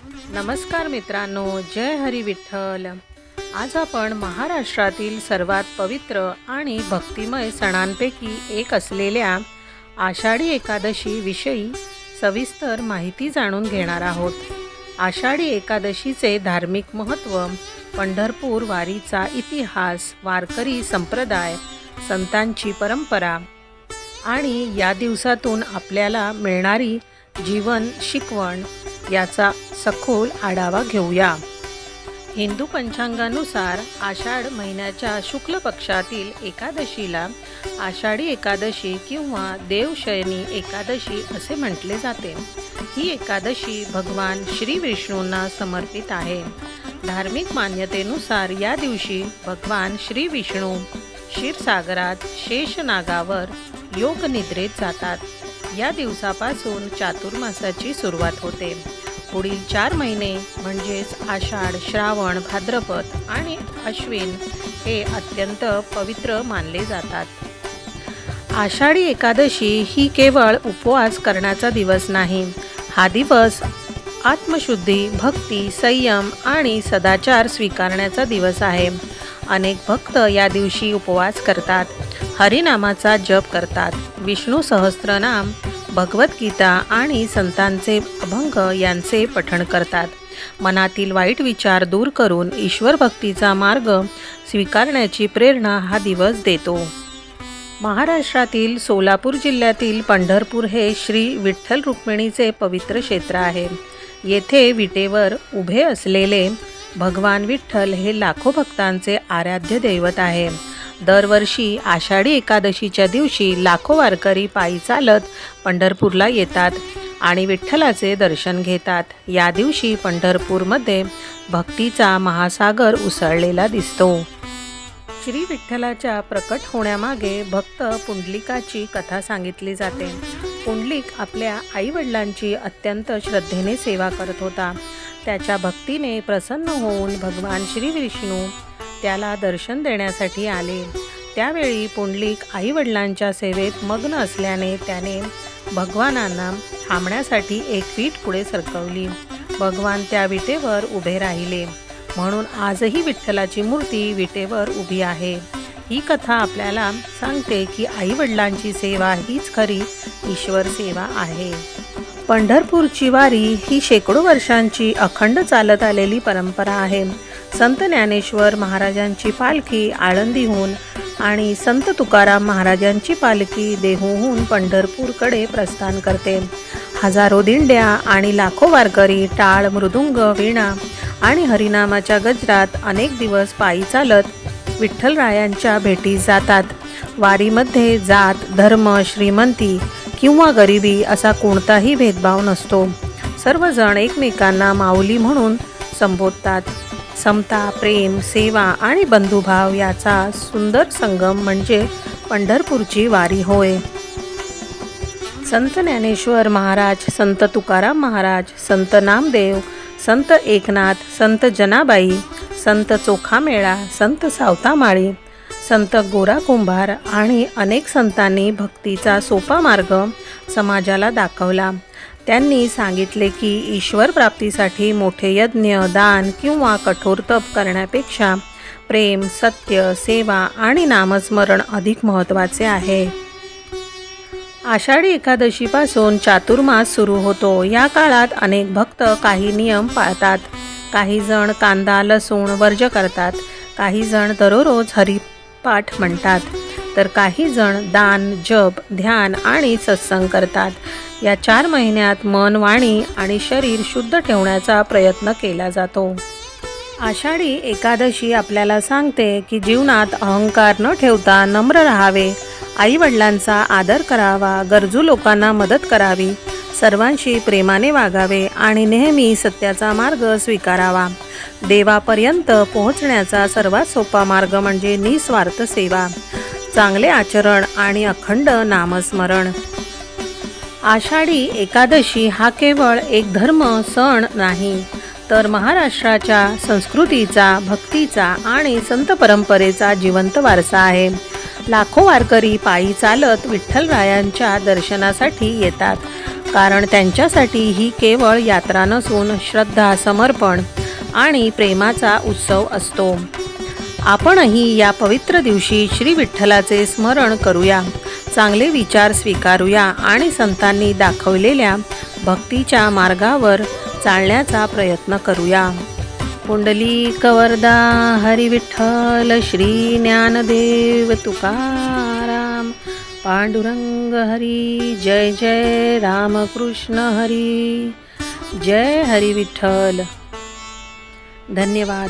नमस्कार मित्रांनो, जय हरी विठ्ठल। आज आपण महाराष्ट्रातील सर्वात पवित्र आणि भक्तिमय सणांपैकी एक असलेल्या आषाढी एकादशी विषयी सविस्तर माहिती जाणून घेणार आहोत। आषाढी एकादशीचे धार्मिक महत्त्व, पंढरपूर वारीचा इतिहास, वारकरी संप्रदाय, संतांची परंपरा आणि या दिवसातून आपल्याला मिळणारी जीवन शिकवण याचा सखोल आढावा घेऊया। हिंदू पंचांगानुसार आषाढ महिन्याच्या शुक्ल पक्षातील एकादशीला आषाढी एकादशी किंवा देवशयनी एकादशी असे म्हटले जाते। ही एकादशी भगवान श्री विष्णूंना समर्पित आहे। धार्मिक मान्यतेनुसार या दिवशी भगवान श्री विष्णू क्षीरसागरात शेषनागावर योग निद्रेत जातात। या दिवसापासून चातुर्मासाची सुरुवात होते। पुढील 4 महिने म्हणजेच आषाढ, श्रावण, भाद्रपद आणि अश्विन हे अत्यंत पवित्र मानले जातात। आषाढी एकादशी ही केवळ उपवास करण्याचा दिवस नाही। हा दिवस आत्मशुद्धी, भक्ती, संयम आणि सदाचार स्वीकारण्याचा दिवस आहे। अनेक भक्त या दिवशी उपवास करतात, हरिनामाचा जप करतात, विष्णू सहस्त्रनाम, भगवद्गीता आणि संतांचे अभंग यांचे पठण करतात। मनातील वाईट विचार दूर करून ईश्वर भक्तीचा मार्ग स्वीकारण्याची प्रेरणा हा दिवस देतो। महाराष्ट्रातील सोलापूर जिल्ह्यातील पंढरपूर हे श्री विठ्ठल रुक्मिणीचे पवित्र क्षेत्र आहे। येथे विटेवर उभे असलेले भगवान विठ्ठल हे लाखो भक्तांचे आराध्य दैवत आहे। दरवर्षी आषाढी एकादशीच्या दिवशी लाखो वारकरी पायी चालत पंढरपूरला येतात आणि विठ्ठलाचे दर्शन घेतात। या दिवशी पंढरपूरमध्ये भक्तीचा महासागर उसळलेला दिसतो। श्री विठ्ठलाच्या प्रकट होण्यामागे भक्त पुंडलिकाची कथा सांगितली जाते। पुंडलिक आपल्या आईवडिलांची अत्यंत श्रद्धेने सेवा करत होता। त्याच्या भक्तीने प्रसन्न होऊन भगवान श्री विष्णू त्याला दर्शन देण्यासाठी आले। त्यावेळी पुंडलिक आईवडिलांच्या सेवेत मग्न असल्याने त्याने भगवानांना थांबण्यासाठी एक वीट पुढे सरकवली। भगवान त्या विटेवर उभे राहिले, म्हणून आजही विठ्ठलाची मूर्ती विटेवर उभी आहे। ही कथा आपल्याला सांगते की आईवडिलांची सेवा हीच खरी ईश्वर सेवा आहे। पंढरपूरची वारी ही शेकडो वर्षांची अखंड चालत आलेली परंपरा आहे। संत ज्ञानेश्वर महाराजांची पालखी आळंदीहून आणि संत तुकाराम महाराजांची पालखी देहूहून पंढरपूरकडे प्रस्थान करते। हजारो दिंड्या आणि लाखो वारकरी टाळ, मृदुंग, वीणा आणि हरिनामाच्या गजरात अनेक दिवस पायी चालत विठ्ठलरायांच्या भेटीस जातात। वारीमध्ये जात, धर्म, श्रीमंती किंवा गरिबी असा कोणताही भेदभाव नसतो। सर्वजण एकमेकांना माऊली म्हणून संबोधतात। समता, प्रेम, सेवा आणि बंधुभाव याचा सुंदर संगम म्हणजे पंढरपूरची वारी होय। संत ज्ञानेश्वर महाराज, संत तुकाराम महाराज, संत नामदेव, संत एकनाथ, संत जनाबाई, संत चोखामेळा, संत सावतामाळी, संत गोरा कुंभार आणि अनेक संतांनी भक्तीचा सोपा मार्ग समाजाला दाखवला। त्यांनी सांगितले की ईश्वर प्राप्तीसाठी मोठे यज्ञ, दान किंवा कठोर तप करण्यापेक्षा प्रेम, सत्य, सेवा आणि नामस्मरण अधिक महत्त्वाचे आहे। आषाढी एकादशीपासून चातुर्मास सुरू होतो। या काळात अनेक भक्त काही नियम पाळतात। काही जण कांदा, लसूण वर्ज्य करतात, काही जण दररोज हरिपाठ म्हणतात, तर काही जण दान, जप, ध्यान आणि सत्संग करतात। या 4 महिन्यात मन, वाणी आणि शरीर शुद्ध ठेवण्याचा प्रयत्न केला जातो। आषाढी एकादशी आपल्याला सांगते की जीवनात अहंकार न ठेवता नम्र राहावे, आईवडिलांचा आदर करावा, गरजू लोकांना मदत करावी, सर्वांशी प्रेमाने वागावे आणि नेहमी सत्याचा मार्ग स्वीकारावा। देवापर्यंत पोहोचण्याचा सर्वात सोपा मार्ग म्हणजे निस्वार्थ सेवा, चांगले आचरण आणि अखंड नामस्मरण। आषाढी एकादशी हा केवळ एक धर्म सण नाही, तर महाराष्ट्राच्या संस्कृतीचा, भक्तीचा आणि संत परंपरेचा जिवंत वारसा आहे। लाखो वारकरी पायी चालत विठ्ठलरायांच्या दर्शनासाठी येतात कारण त्यांच्यासाठी ही केवळ यात्रा नसून श्रद्धा, समर्पण आणि प्रेमाचा उत्सव असतो. आपणही या पवित्र दिवशी श्री विठ्ठलाचे स्मरण करूया, चांगले विचार स्वीकारूया आणि संतांनी दाखवलेल्या भक्तीच्या मार्गावर चालण्याचा प्रयत्न करूया. पुंडलिक वरदा हरी विठ्ठल, श्री ज्ञानदेव तुकाराम, पांडुरंग हरी. जय जय रामकृष्ण हरी. जय हरी विठ्ठल. धन्यवाद.